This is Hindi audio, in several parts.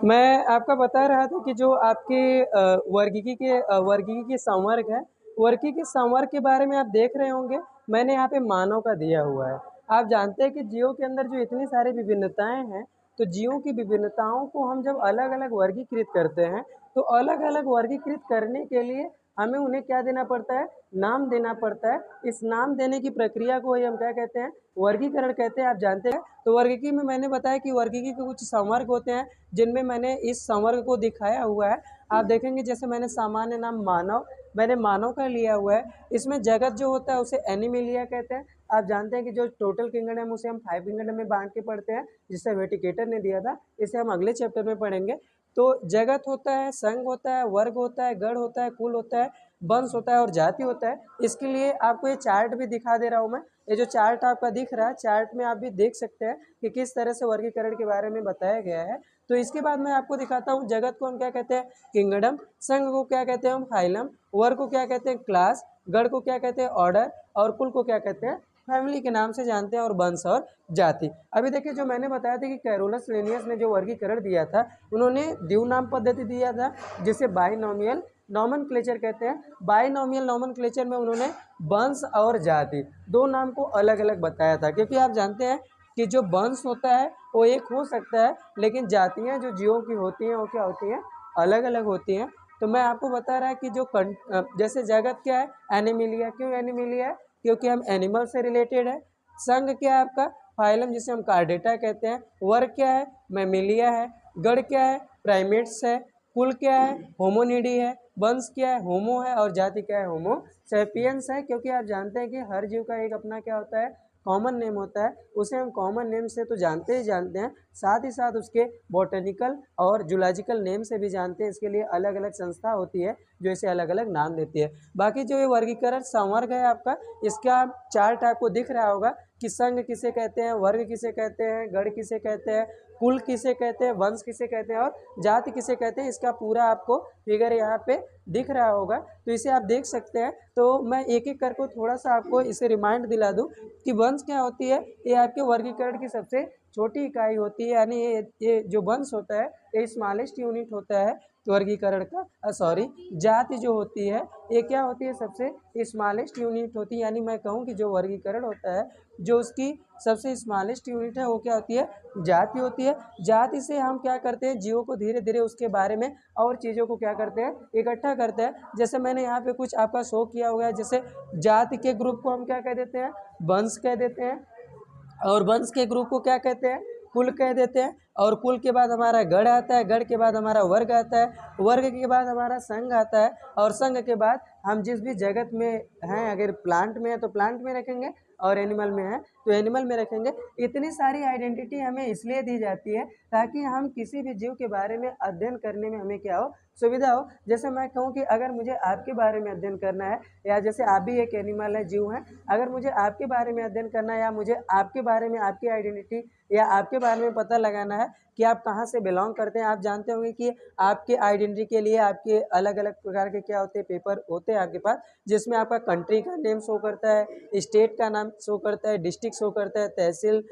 मैं आपका बता रहा था कि जो आपके वर्गीकी के संवर्ग है, वर्गीकी के संवर्ग के बारे में आप देख रहे होंगे, मैंने यहाँ पे मानव का दिया हुआ है। आप जानते हैं कि जीवों के अंदर जो इतनी सारी विभिन्नताएं हैं, तो जीवों की विभिन्नताओं को हम जब अलग अलग वर्गीकृत करते हैं, तो अलग अलग वर्गीकृत करने के लिए हमें उन्हें क्या देना पड़ता है, नाम देना पड़ता है। इस नाम देने की प्रक्रिया को ही हम क्या कहते हैं, वर्गीकरण कहते हैं। आप जानते हैं, तो वर्गीकी में मैंने बताया कि वर्गीकी के कुछ संवर्ग होते हैं, जिनमें मैंने इस संवर्ग को दिखाया हुआ है। आप देखेंगे जैसे मैंने सामान्य नाम मानव, मैंने मानव का लिया हुआ है। इसमें जगत जो होता है उसे एनिमेलिया कहते हैं। आप जानते हैं कि जो टोटल किंगडम उसे हम 5 किंगडम में बांट के पढ़ते हैं, जिसे वेटिकेटर ने दिया था। इसे हम अगले चैप्टर में पढ़ेंगे। तो जगत होता है, संघ होता है, वर्ग होता है, गण होता है, कुल होता है, वंश होता है और जाति होता है। इसके लिए आपको ये चार्ट भी दिखा दे रहा हूँ मैं। ये जो चार्ट आपका दिख रहा है, चार्ट में आप भी देख सकते हैं कि किस तरह से वर्गीकरण के बारे में बताया गया है। तो इसके बाद मैं आपको दिखाता हूँ, जगत को हम क्या कहते हैं, किंगडम। संघ को क्या कहते हैं हम, फाइलम। वर्ग को क्या कहते हैं, क्लास। गण को क्या कहते हैं, ऑर्डर। और कुल को क्या कहते हैं, फैमिली के नाम से जानते हैं। और वंश और जाति। अभी देखिए, जो मैंने बताया था कि कैरोलस लिनियस ने जो वर्गीकरण दिया था, उन्होंने द्विनाम पद्धति दिया था, जिसे बाइनोमियल नॉमेनक्लेचर कहते हैं। बाइनोमियल नॉमेनक्लेचर में उन्होंने वंश और जाति दो नाम को अलग अलग बताया था, क्योंकि आप जानते हैं कि जो वंश होता है वो एक हो सकता है, लेकिन जातियाँ जो जीवों की होती हैं वो क्या होती हैं, अलग अलग होती हैं। तो मैं आपको बता रहा है कि जो जैसे जगत क्या है, एनिमिलिया। क्यों एनिमिलिया है, क्योंकि हम एनिमल से रिलेटेड है। संघ क्या है आपका, फाइलम, जिसे हम कार्डेटा कहते हैं। वर्ग क्या है, मैमिलिया है। गण क्या है, प्राइमेट्स है। कुल क्या है, होमोनिडी है। वंश क्या है, होमो है। और जाति क्या है, होमो सैपियंस है। क्योंकि आप जानते हैं कि हर जीव का एक अपना क्या होता है, कॉमन नेम होता है। उसे हम कॉमन नेम से तो जानते ही जानते हैं, साथ ही साथ उसके बॉटनिकल और जूलॉजिकल नेम से भी जानते हैं। इसके लिए अलग अलग संस्था होती है जो इसे अलग अलग नाम देती है। बाकी जो ये वर्गीकरण संवर्ग है आपका, इसका चार्ट आपको दिख रहा होगा कि संघ किसे कहते हैं, वर्ग किसे कहते हैं, गण किसे कहते हैं, कुल किसे कहते हैं, वंश किसे कहते हैं और जाति किसे कहते हैं। इसका पूरा आपको फिगर यहाँ पे दिख रहा होगा, तो इसे आप देख सकते हैं। तो मैं एक एक करके थोड़ा सा आपको इसे रिमाइंड दिला दूं कि वंश क्या होती है। ये आपके वर्गीकरण की सबसे छोटी इकाई होती है, यानी ये जो वंश होता है ये स्मॉलेस्ट यूनिट होता है वर्गीकरण का। सॉरी, जाति जो होती है ये क्या होती है, सबसे स्मॉलेस्ट यूनिट होती है। यानी मैं कहूँ कि जो वर्गीकरण होता है, जो उसकी सबसे स्मॉलेस्ट यूनिट है, वो क्या होती है, जाति होती है। जाति से हम क्या करते हैं, जीवों को धीरे धीरे उसके बारे में और चीज़ों को क्या करते हैं, इकट्ठा करते हैं। जैसे मैंने यहाँ पे कुछ आपका शो किया हुआ है, जैसे जाति के ग्रुप को हम क्या कह देते हैं, वंश कह देते हैं। और वंश के ग्रुप को क्या कहते हैं, कुल कह देते हैं। और कुल के बाद हमारा गण आता है, गण के बाद हमारा वर्ग आता है, वर्ग के बाद हमारा संघ आता है। और संघ के बाद हम जिस भी जगत में हैं, अगर प्लांट में है तो प्लांट में रखेंगे, और एनिमल में है तो एनिमल में रखेंगे। इतनी सारी आइडेंटिटी हमें इसलिए दी जाती है ताकि हम किसी भी जीव के बारे में अध्ययन करने में हमें क्या हो, सुविधा हो। जैसे मैं कहूँ कि अगर मुझे आपके बारे में अध्ययन करना है, या जैसे आप भी एक एनिमल है, जीव है, अगर मुझे आपके बारे में अध्ययन करना है, या मुझे आपके बारे में, आपकी आइडेंटिटी या आपके बारे में पता लगाना है कि आप कहाँ से बिलोंग करते हैं। आप जानते होंगे कि आपके आइडेंटिटी के लिए आपके अलग अलग प्रकार के क्या होते हैं, पेपर होते हैं आपके पास, जिसमें आपका कंट्री का नेम शो करता है, स्टेट का नाम शो करता है, डिस्ट्रिक्ट शो करता है, तहसील,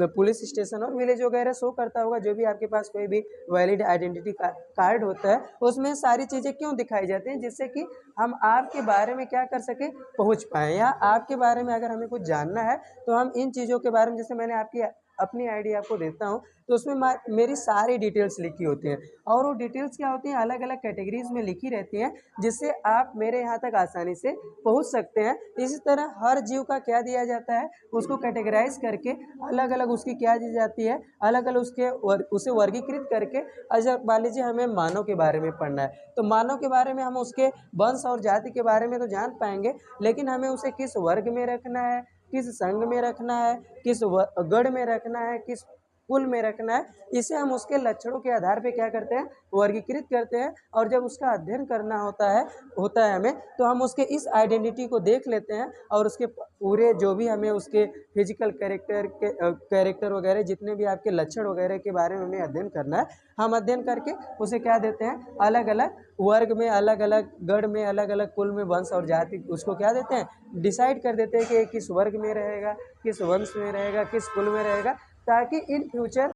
पुलिस स्टेशन और विलेज वगैरह शो करता होगा। जो भी आपके पास कोई भी वैलिड आइडेंटिटी कार्ड होता है, उसमें सारी चीज़ें क्यों दिखाई जाती हैं, जिससे कि हम आपके बारे में क्या कर सके, पहुंच पाए। या आपके बारे में अगर हमें कुछ जानना है तो हम इन चीज़ों के बारे में, जैसे मैंने आपकी अपनी आईडी आपको देता हूँ, तो उसमें मेरी सारी डिटेल्स लिखी होती हैं। और वो डिटेल्स क्या होती हैं, अलग अलग कैटेगरीज में लिखी रहती हैं, जिससे आप मेरे यहाँ तक आसानी से पहुँच सकते हैं। इसी तरह हर जीव का क्या दिया जाता है, उसको कैटेगराइज करके अलग अलग उसकी क्या दी जाती है, अलग अलग उसे वर्गीकृत करके। अच्छा, मान लीजिए हमें मानव के बारे में पढ़ना है, तो मानव के बारे में हम उसके वंश और जाति के बारे में तो जान पाएंगे, लेकिन हमें उसे किस वर्ग में रखना है, किस संघ में रखना है, किस गण में रखना है, किस कुल में रखना है, इसे हम उसके लक्षणों के आधार पे क्या करते हैं, वर्गीकृत करते हैं। और जब उसका अध्ययन करना होता है हमें, तो हम उसके इस आइडेंटिटी को देख लेते हैं, और उसके पूरे जो भी हमें उसके फिजिकल कैरेक्टर वगैरह, जितने भी आपके लक्षण वगैरह के बारे में हमें अध्ययन करना है, हम अध्ययन करके उसे क्या देते हैं, अलग अलग वर्ग में, अलग अलग गण में, अलग अलग कुल में, वंश और जाति, उसको क्या देते हैं, डिसाइड कर देते हैं कि किस वर्ग में रहेगा, किस वंश में रहेगा, किस कुल में रहेगा, ताकि इन फ्यूचर